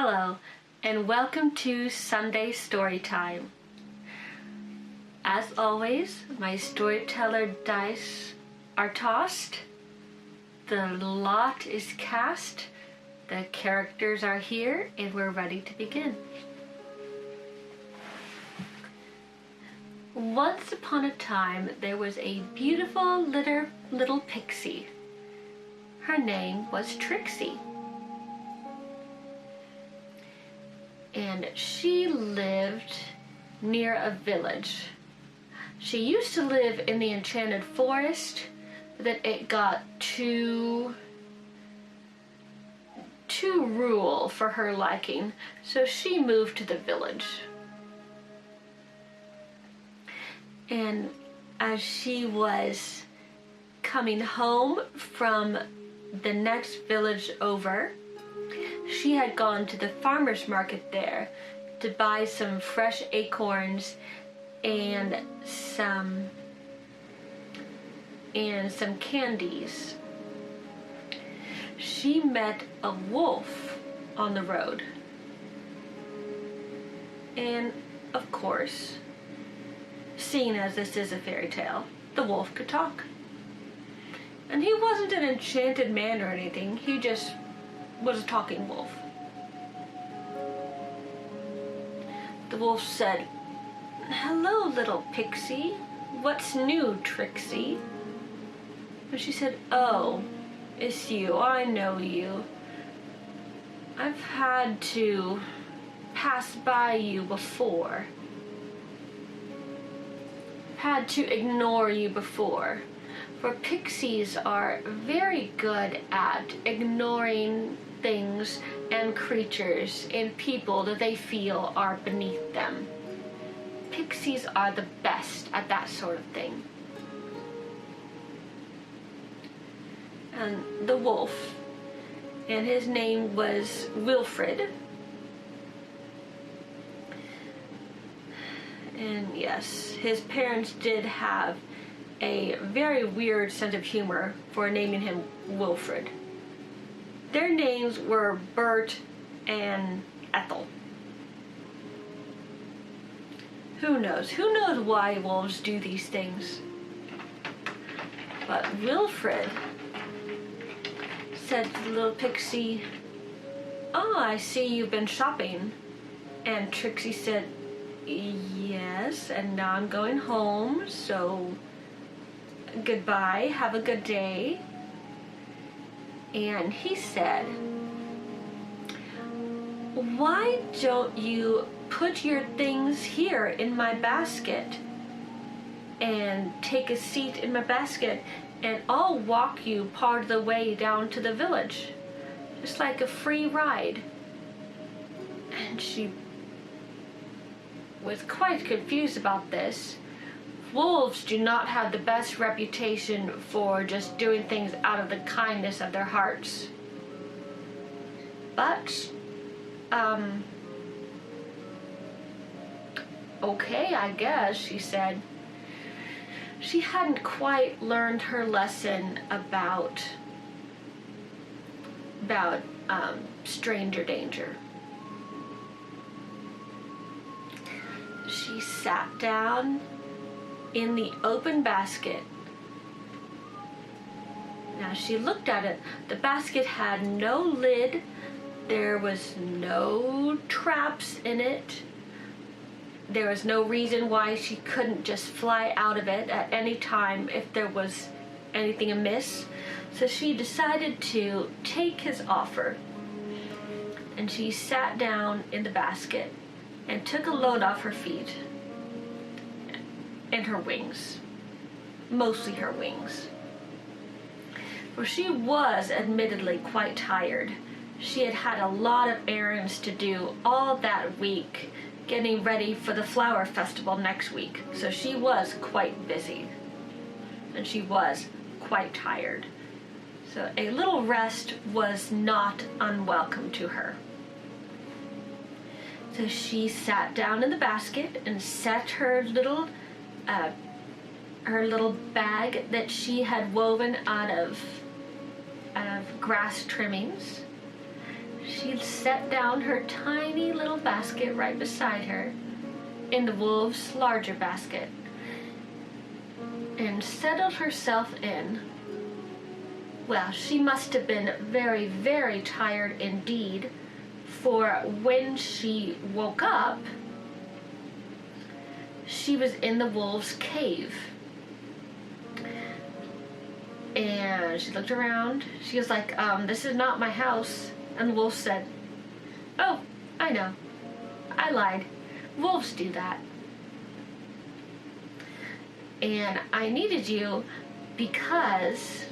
Hello, and welcome to Sunday Storytime. As always, my storyteller dice are tossed, the lot is cast, the characters are here, and we're ready to begin. Once upon a time, there was a beautiful little pixie. Her name was Trixie. And she lived near a village. She used to live in the enchanted forest, but then it got too rural for her liking, so she moved to the village. And as she was coming home from the next village over, she had gone to the farmer's market there to buy some fresh acorns and some candies. She met a wolf on the road. And of course, seeing as this is a fairy tale, the wolf could talk. And he wasn't an enchanted man or anything, he just was a talking wolf. The wolf said, "Hello, little pixie. What's new, Trixie?" And she said, "Oh, it's you. I know you. I've had to pass by you before. Had to ignore you before. For pixies are very good at ignoring things and creatures and people that they feel are beneath them. Pixies are the best at that sort of thing." And the wolf, and his name was Wilfred. And yes, his parents did have a very weird sense of humor for naming him Wilfred. Their names were Bert and Ethel. Who knows? Who knows why wolves do these things? But Wilfred said to the little pixie, "Oh, I see you've been shopping." And Trixie said, "Yes, and now I'm going home, so goodbye, have a good day." And he said, "Why don't you put your things here in my basket and take a seat in my basket, and I'll walk you part of the way down to the village, just like a free ride." And she was quite confused about this. Wolves do not have the best reputation for just doing things out of the kindness of their hearts. But, okay, I guess, she said. She hadn't quite learned her lesson about stranger danger. She sat down in the open basket. Now she looked at it. The basket had no lid. There was no traps in it. There was no reason why she couldn't just fly out of it at any time if there was anything amiss. So she decided to take his offer. And she sat down in the basket and took a load off her feet and her wings, mostly her wings. For she was admittedly quite tired. She had had a lot of errands to do all that week, getting ready for the flower festival next week. So she was quite busy, and she was quite tired. So a little rest was not unwelcome to her. So she sat down in the basket and set her little bag that she had woven out of grass trimmings. She set down her tiny little basket right beside her in the wolf's larger basket and settled herself in. Well, she must have been very, very tired indeed, for when she woke up, she was in the wolf's cave. And she looked around. She was like, this is not my house. And the wolf said, oh, I know. I lied. Wolves do that. And I needed you because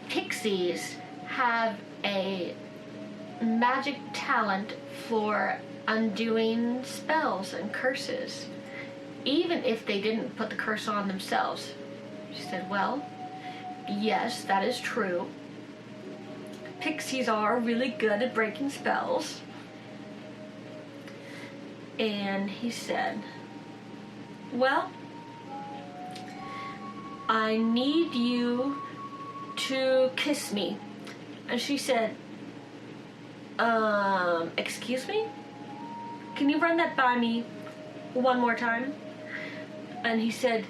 pixies have a magic talent for undoing spells and curses, even if they didn't put the curse on themselves. She said, well, yes, that is true. Pixies are really good at breaking spells. And he said, well, I need you to kiss me. And she said, excuse me? Can you run that by me one more time? And he said,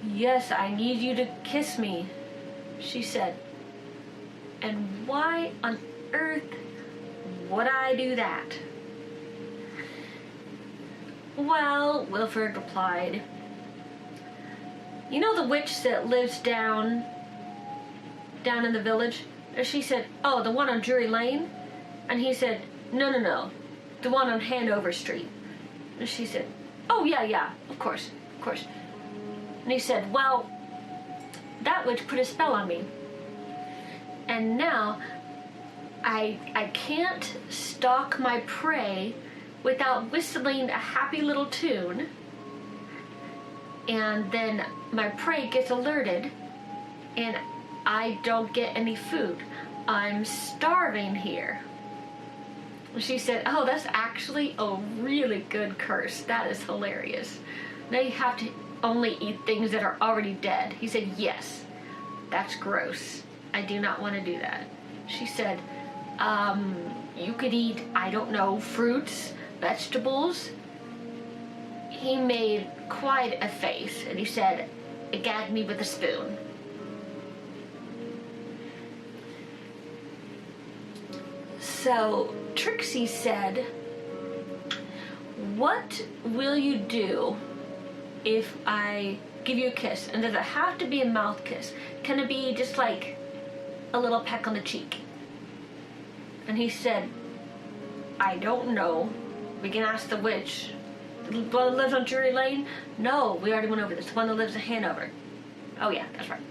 yes, I need you to kiss me. She said, and why on earth would I do that? Well, Wilfred replied, you know the witch that lives down in the village? And she said, oh, the one on Drury Lane? And he said, no, the one on Hanover Street. And she said, oh, yeah, of course. And he said, well, that witch put a spell on me. And now I can't stalk my prey without whistling a happy little tune. And then my prey gets alerted and I don't get any food. I'm starving here. She said, oh, that's actually a really good curse. That is hilarious. Now you have to only eat things that are already dead. He said, yes, that's gross. I do not want to do that. She said, you could eat, I don't know, fruits, vegetables. He made quite a face and he said, gag me with a spoon. So Trixie said, what will you do if I give you a kiss? And does it have to be a mouth kiss? Can it be just like a little peck on the cheek? And he said, I don't know. We can ask the witch. The one that lives on Drury Lane? No, we already went over this. The one that lives in Hanover. Oh yeah, that's right.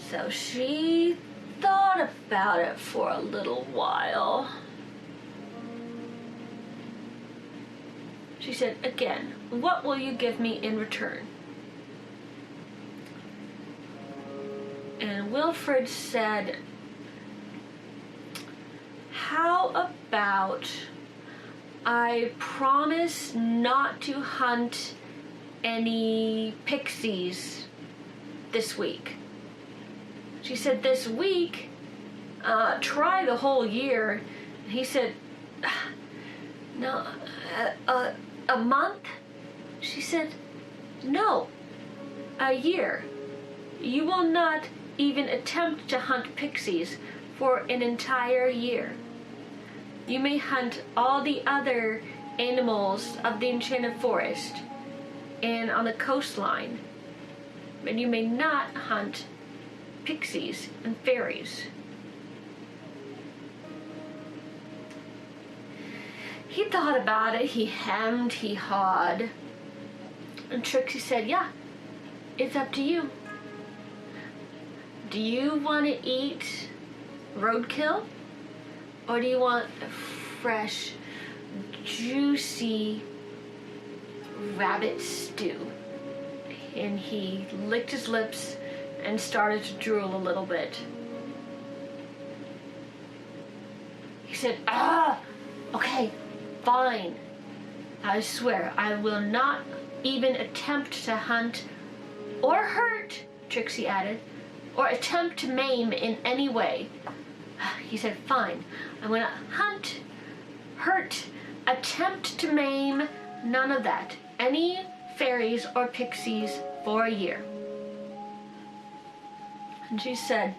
So she thought about it for a little while. She said, again, what will you give me in return? And Wilfred said, how about I promise not to hunt any pixies this week? She said, this week? Try the whole year. And he said, no, a month? She said, no, a year. You will not even attempt to hunt pixies for an entire year. You may hunt all the other animals of the Enchanted Forest and on the coastline, but you may not hunt pixies and fairies. He thought about it, he hemmed, he hawed, and Trixie said, yeah, it's up to you. Do you want to eat roadkill? Or do you want a fresh, juicy rabbit stew? And he licked his lips and started to drool a little bit. He said, okay, fine. I swear I will not even attempt to hunt or hurt, Trixie added, or attempt to maim in any way. He said, fine, I'm gonna hunt, hurt, attempt to maim, none of that. Any fairies or pixies for a year. And she said,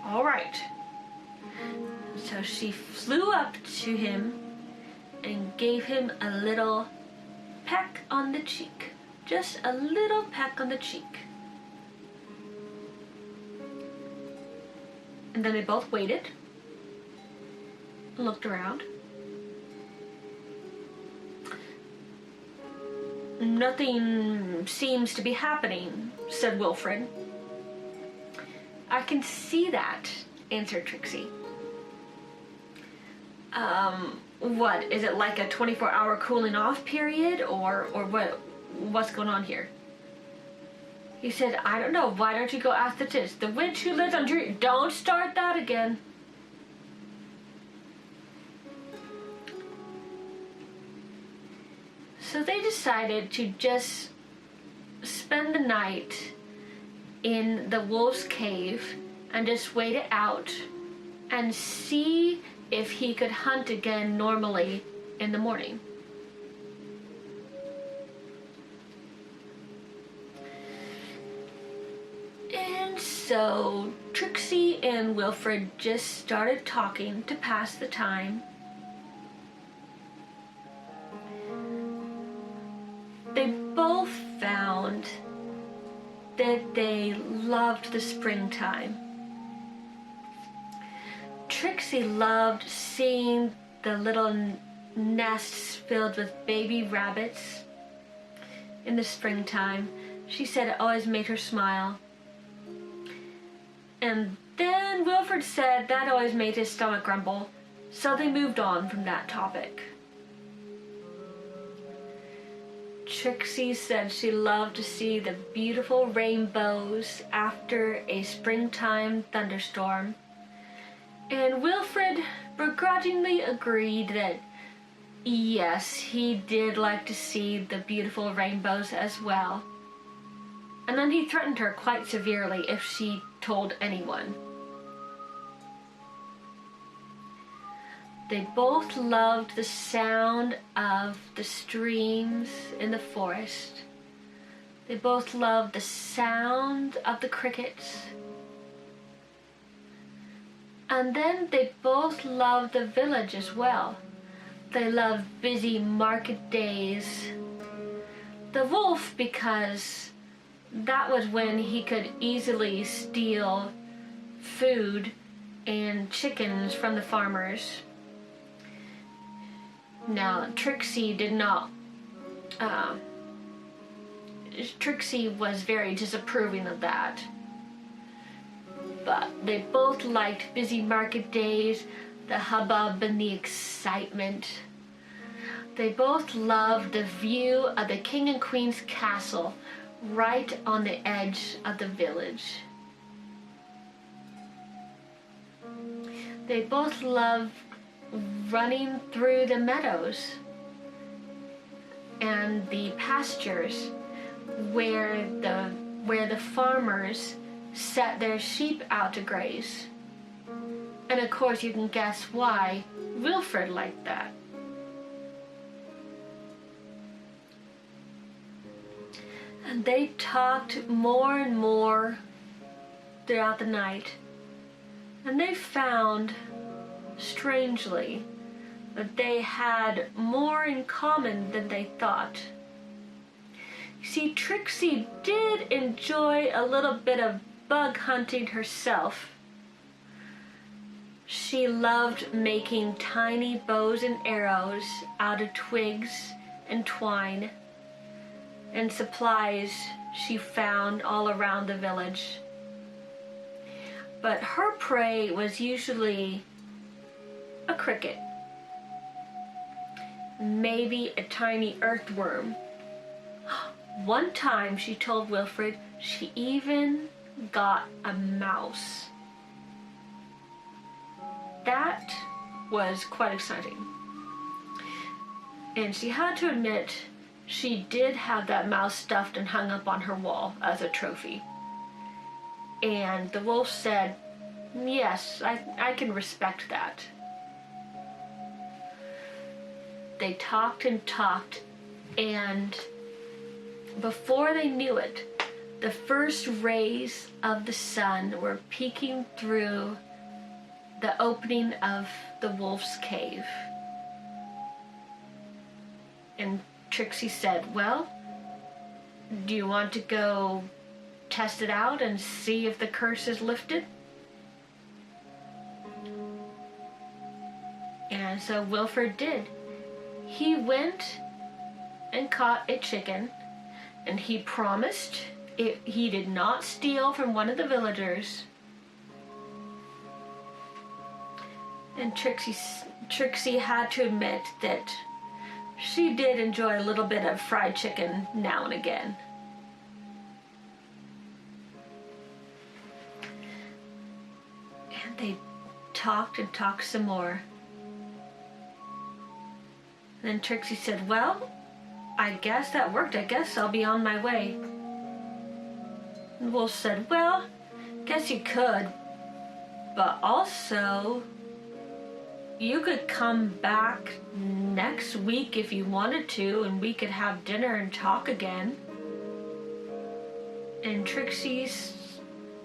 all right. So she flew up to him and gave him a little peck on the cheek. Just a little peck on the cheek. And then they both waited, looked around. Nothing seems to be happening, said Wilfred. I can see that, answered Trixie. What, is it like a 24-hour cooling off period, or what's going on here? He said, I don't know, why don't you go ask the witch who lives on Dream. Don't start that again. So they decided to just spend the night in the wolf's cave and just wait it out and see if he could hunt again normally in the morning. And so Trixie and Wilfred just started talking to pass the time. They both found that they loved the springtime. Trixie loved seeing the little nests filled with baby rabbits in the springtime. She said it always made her smile. And then Wilfred said that always made his stomach grumble, so they moved on from that topic. Trixie said she loved to see the beautiful rainbows after a springtime thunderstorm. And Wilfred begrudgingly agreed that yes, he did like to see the beautiful rainbows as well. And then he threatened her quite severely if she told anyone. They both loved the sound of the streams in the forest. They both loved the sound of the crickets. And then they both loved the village as well. They loved busy market days. The wolf, because that was when he could easily steal food and chickens from the farmers. Now, Trixie did not, Trixie was very disapproving of that. But they both liked busy market days, the hubbub and the excitement. They both loved the view of the King and Queen's castle right on the edge of the village. They both loved running through the meadows and the pastures where the farmers set their sheep out to graze. And of course you can guess why Wilfred liked that. And they talked more and more throughout the night. And they found, strangely, that they had more in common than they thought. You see, Trixie did enjoy a little bit of bug hunting herself. She loved making tiny bows and arrows out of twigs and twine and supplies she found all around the village. But her prey was usually a cricket, maybe a tiny earthworm. One time, she told Wilfred, she even got a mouse. That was quite exciting. And she had to admit, she did have that mouse stuffed and hung up on her wall as a trophy. And the wolf said, yes, I can respect that. They talked and talked, and before they knew it, the first rays of the sun were peeking through the opening of the wolf's cave. And Trixie said, well, do you want to go test it out and see if the curse is lifted? And so Wilfred did. He went and caught a chicken, and he promised he did not steal from one of the villagers. And Trixie had to admit that she did enjoy a little bit of fried chicken now and again. And they talked and talked some more. And then Trixie said, well, I guess that worked. I guess I'll be on my way. And Wolf said, well, guess you could, but also you could come back next week if you wanted to, and we could have dinner and talk again. And Trixie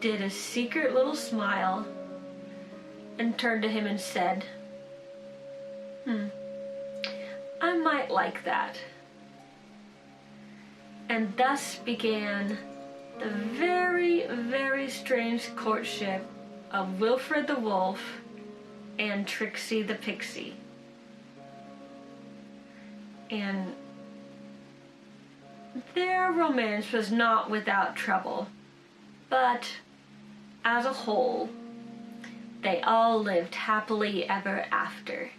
did a secret little smile and turned to him and said, I might like that. And thus began the very, very strange courtship of Wilfred the Wolf and Trixie the Pixie. And their romance was not without trouble, but as a whole, they all lived happily ever after.